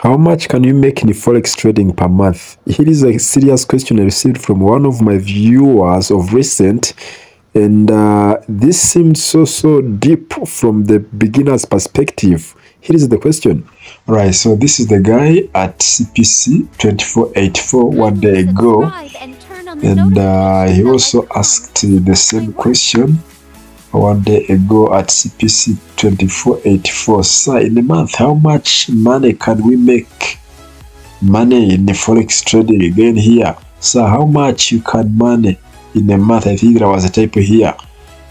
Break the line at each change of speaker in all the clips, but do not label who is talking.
How much can you make in Forex trading per month? Here is a serious question I received from one of my viewers of recent, and this seemed so deep from the beginner's perspective. Here is the question. Right, so this is the guy at CPC 2484 one day ago, and he also asked the same question one day ago at CPC 2484. So in a month, how much money can we make money in the Forex trading? Again here, so how much you can money in a month? I think there was a typo here,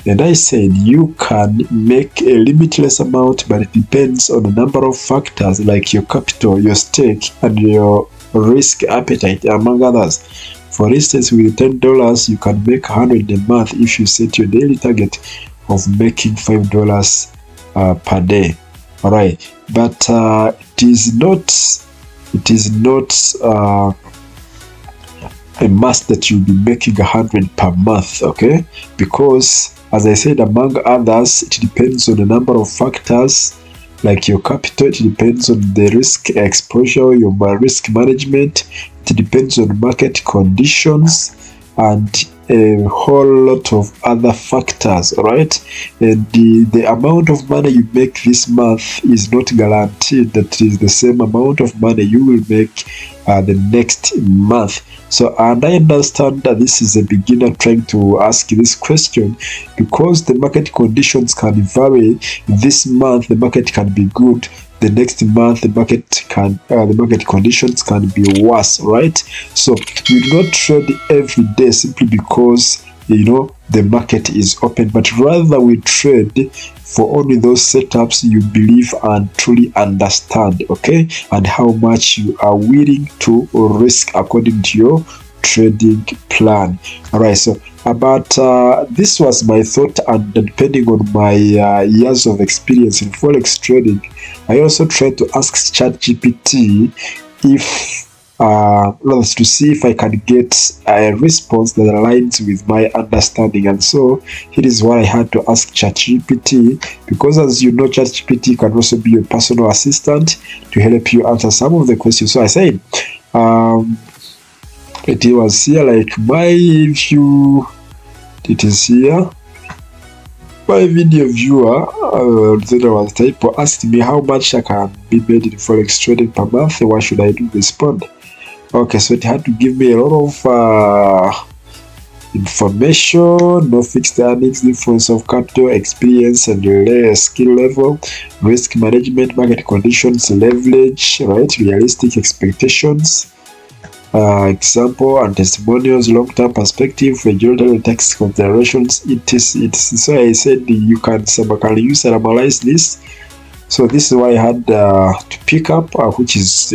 and I said you can make a limitless amount, but it depends on a number of factors like your capital, your stake, and your risk appetite, among others. For instance, with $10 you can make 100 in a month if you set your daily target of making $5 per day. All right, but it is not a must that you'll be making 100 per month, okay? Because as I said, among others, it depends on a number of factors like your capital, it depends on the risk exposure, your risk management, it depends on market conditions, and a whole lot of other factors. All right, and the amount of money you make this month is not guaranteed that it is the same amount of money you will make the next month. So, and I understand that this is a beginner trying to ask this question because the market conditions can vary. This month the market can be good, the next month the market conditions can be worse, right? So you do not trade every day simply because you know the market is open, but rather we trade for only those setups you believe and truly understand, okay, and how much you are willing to risk according to your trading plan. All right, so about this was my thought, and depending on my years of experience in Forex trading, I also tried to ask ChatGPT if to see if I can get a response that aligns with my understanding. And so here is what I had to ask ChatGPT, because as you know, ChatGPT can also be your personal assistant to help you answer some of the questions. So I said it was here like my view, it is here, my video viewer, then there was a typo, asked me how much I can be made in Forex trading per month. What should I do? Respond. Okay, so it had to give me a lot of information: no fixed earnings, difference of capital, experience and skill level, risk management, market conditions, leverage, right, realistic expectations, example and testimonials, long-term perspective, regulatory tax considerations. It's so I said you can use and analyze this. So this is what I had to pick up, which is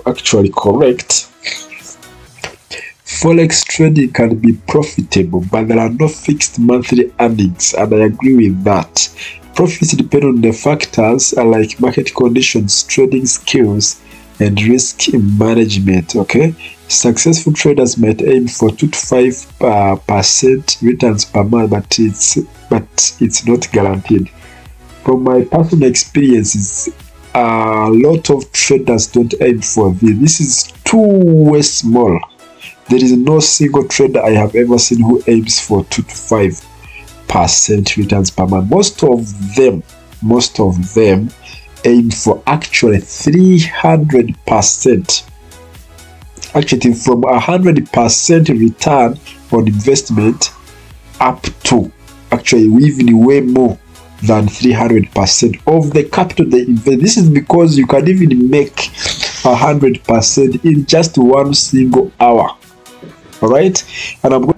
actually correct. Forex trading can be profitable, but there are no fixed monthly earnings, and I agree with that. Profits depend on the factors like market conditions, trading skills, and risk management, okay? Successful traders might aim for 2 to 5% returns per month, but it's not guaranteed. From my personal experiences, a lot of traders don't aim for this. This is too small. There is no single trader I have ever seen who aims for 2 to 5% returns per month. Most of them aim for actually 300%. Actually, from 100% return on investment up to actually even way more than 300% of the capital they invest. This is because you can even make 100% in just 1 single hour. All right, and I'm going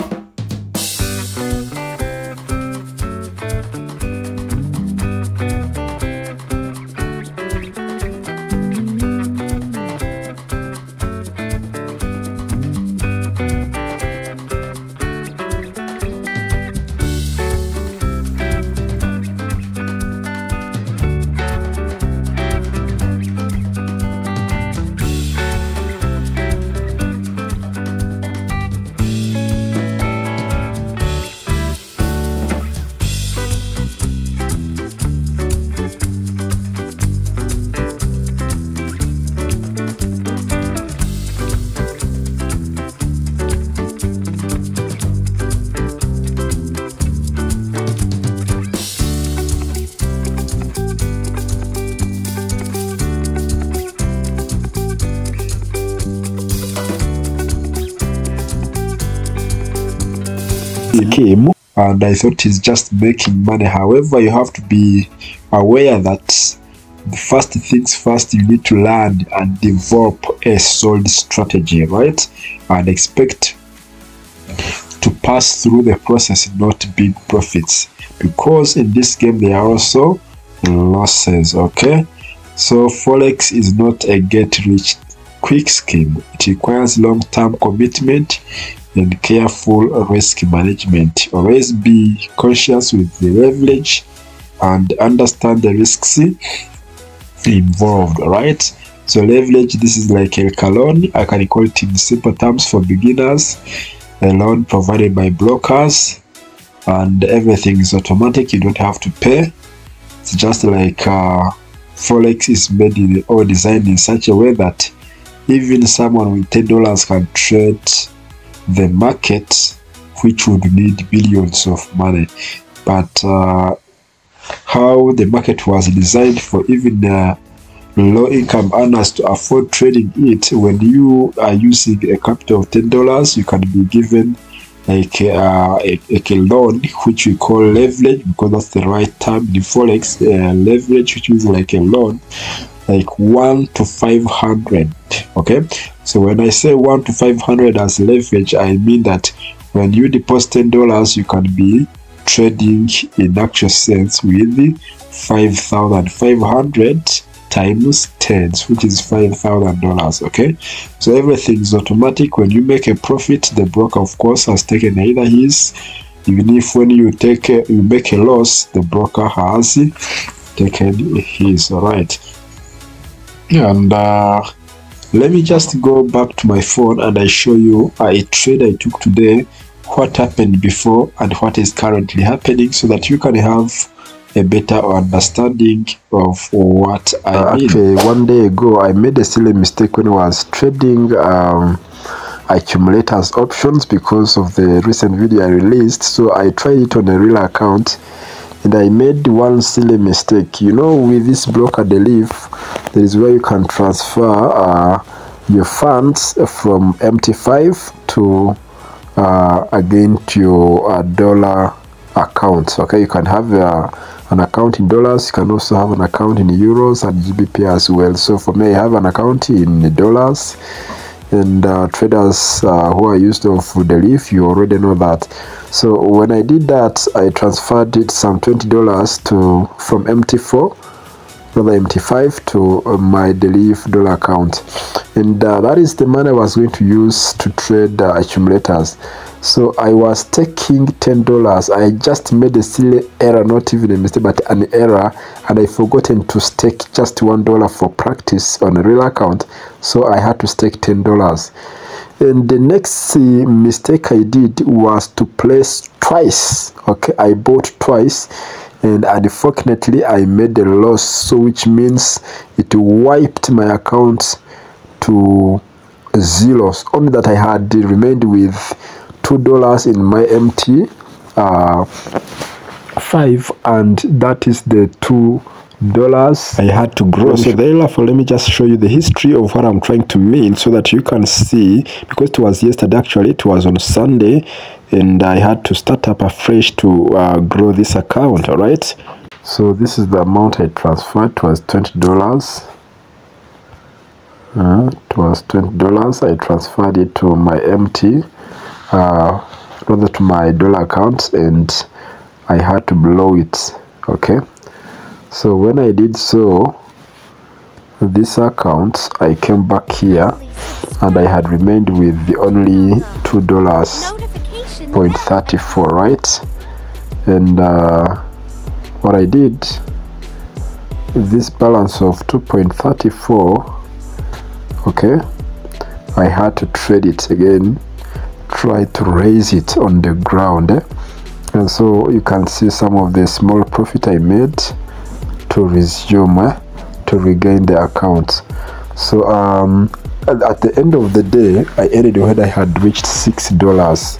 scheme, and I thought he's just making money. However, you have to be aware that the first things first, you need to learn and develop a solid strategy, right? And expect to pass through the process, not big profits, because in this game there are also losses. Okay, so Forex is not a get rich quick scheme. It requires long-term commitment and careful risk management. Always be cautious with the leverage and understand the risks involved, right? So leverage, this is like a loan. I can call it in simple terms for beginners, a loan provided by brokers, and everything is automatic. You don't have to pay. It's just like Forex is made in or designed in such a way that even someone with $10 can trade the market, which would need billions of money. But how the market was designed for even low-income earners to afford trading it, when you are using a capital of $10, you can be given like a loan, which we call leverage, because that's the right term in Forex. Leverage, which is like a loan, like 1 to 500. Okay, so when I say 1 to 500 as leverage, I mean that when you deposit $10, you can be trading in actual sense with 5,500 times 10, which is $5,000. Okay, so everything is automatic. When you make a profit, the broker of course has taken either his, even if when you make a loss, the broker has taken his. All right, and let me just go back to my phone and I show you a trade I took today, what happened before and what is currently happening, so that you can have a better understanding of what I mean. Actually, one day ago I made a silly mistake when I was trading accumulators options because of the recent video I released. So I tried it on a real account and I made one silly mistake. You know, with this broker Delive, there is where you can transfer your funds from MT5 to again to your dollar account. Okay, you can have an account in dollars, you can also have an account in euros and GBP as well. So for me, I have an account in dollars, and traders who are used to Delive, you already know that. So when I did that, I transferred it some $20 from MT5 to my Delive dollar account, and that is the money I was going to use to trade accumulators. So I was taking $10. I just made a silly error, not even a mistake, but an error, and I forgotten to stake just $1 for practice on a real account. So I had to stake $10. And the next mistake I did was to place twice. Okay, I bought twice, and unfortunately I made a loss, so which means it wiped my account to zeros. Only that I had remained with $2 in my MT5, and that is the $2 I had to grow. So therefore, let me just show you the history of what I'm trying to mean, so that you can see, because it was yesterday, actually it was on Sunday, and I had to start up afresh to grow this account. All right, so this is the amount I transferred. It was $20. It was $20. I transferred it to my MT, rather to my dollar account, and I had to blow it. Okay, so when I did so, this account, I came back here and I had remained with the only $2.34, right? And what I did, this balance of 2.34, okay, I had to trade it again, try to raise it on the ground, and so you can see some of the small profit I made to resume to regain the account. So at the end of the day, I ended when I had reached $6.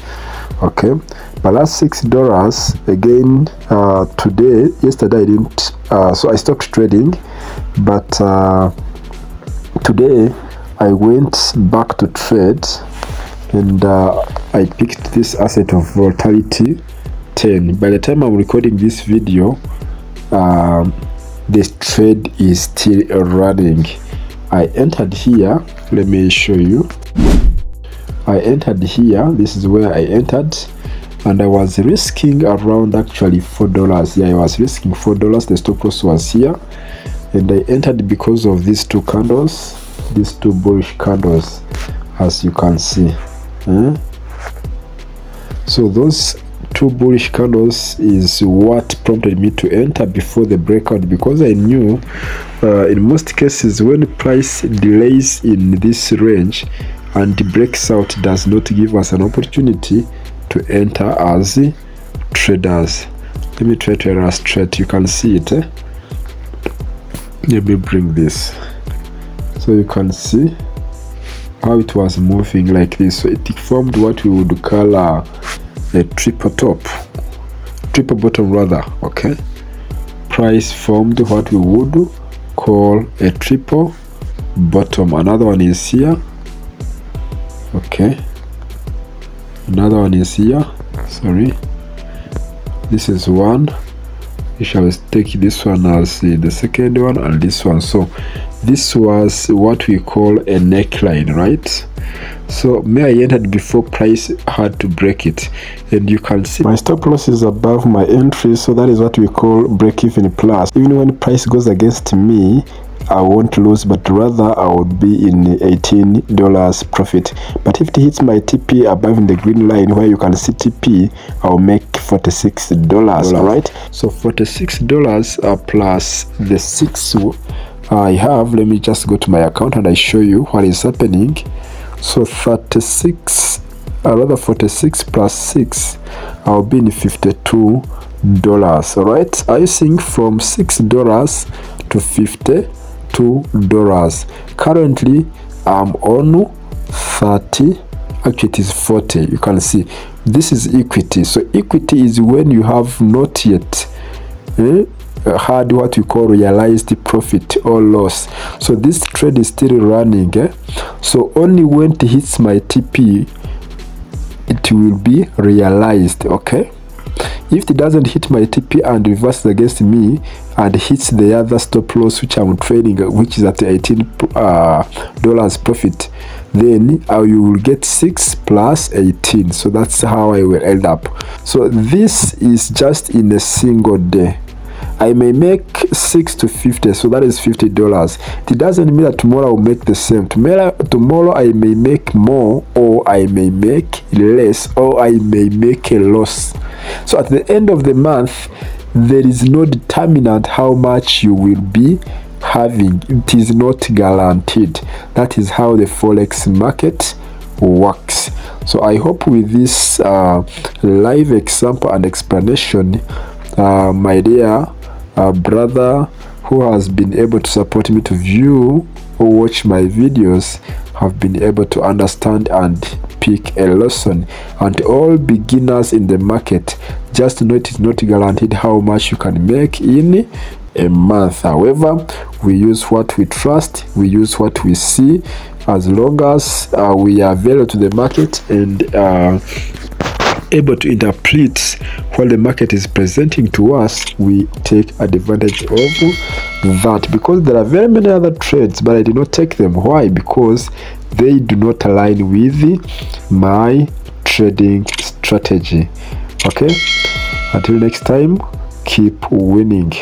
Okay, but that's $6 again. Yesterday I didn't, so I stopped trading, but today I went back to trade, and I picked this asset of volatility 10. By the time I'm recording this video, this trade is still running. I entered here. Let me show you. I entered here. This is where I entered, and I was risking around actually $4. Yeah, I was risking $4. The stop loss was here, and I entered because of these two candles, these two bullish candles, as you can see. So those two bullish candles is what prompted me to enter before the breakout, because I knew in most cases when price delays in this range and breaks out, does not give us an opportunity to enter as traders. Let me try to illustrate. You can see it. Let me bring this so you can see how it was moving like this. So it formed what we would call a triple bottom rather. Okay, price formed what we would call a triple bottom. Another one is here. Okay, another one is here. Sorry, this is one. We shall take this one as the second one, and this one. So this was what we call a neckline, right? So I entered before price had to break it, and you can see my stop loss is above my entry, so that is what we call break even plus. Even when price goes against me, I won't lose, but rather I would be in $18 profit. But if it hits my TP above in the green line where you can see TP, I'll make $46. Right? So $46 plus the 6 I have. Let me just go to my account and I show you what is happening. So 46, rather 46 plus 6, I'll be in $52. All right? Are you seeing from $6 to $52? Currently I'm on 30. Actually it is 40. You can see this is equity. So equity is when you have not yet had what we call realized profit or loss. So this trade is still running. So only when it hits my TP it will be realized. Okay, if it doesn't hit my TP and reverses against me and hits the other stop loss which I'm trading, which is at $18 profit, then I will get 6 plus 18. So that's how I will end up. So this is just in a single day. I may make 6 to 50, so that is $50. It doesn't mean that tomorrow I will make the same. Tomorrow I may make more, or I may make less, or I may make a loss. So at the end of the month, there is no determinant how much you will be having. It is not guaranteed. That is how the Forex market works. So I hope with this live example and explanation, my dear brother who has been able to support me to view or watch my videos have been able to understand and pick a lesson. And all beginners in the market, just know it is not guaranteed how much you can make in a month. However, we use what we trust, we use what we see. As long as we are available to the market and able to interpret what the market is presenting to us, we take advantage of that, because there are very many other trades, but I did not take them. Why? Because they do not align with my trading strategy. Okay, until next time, keep winning.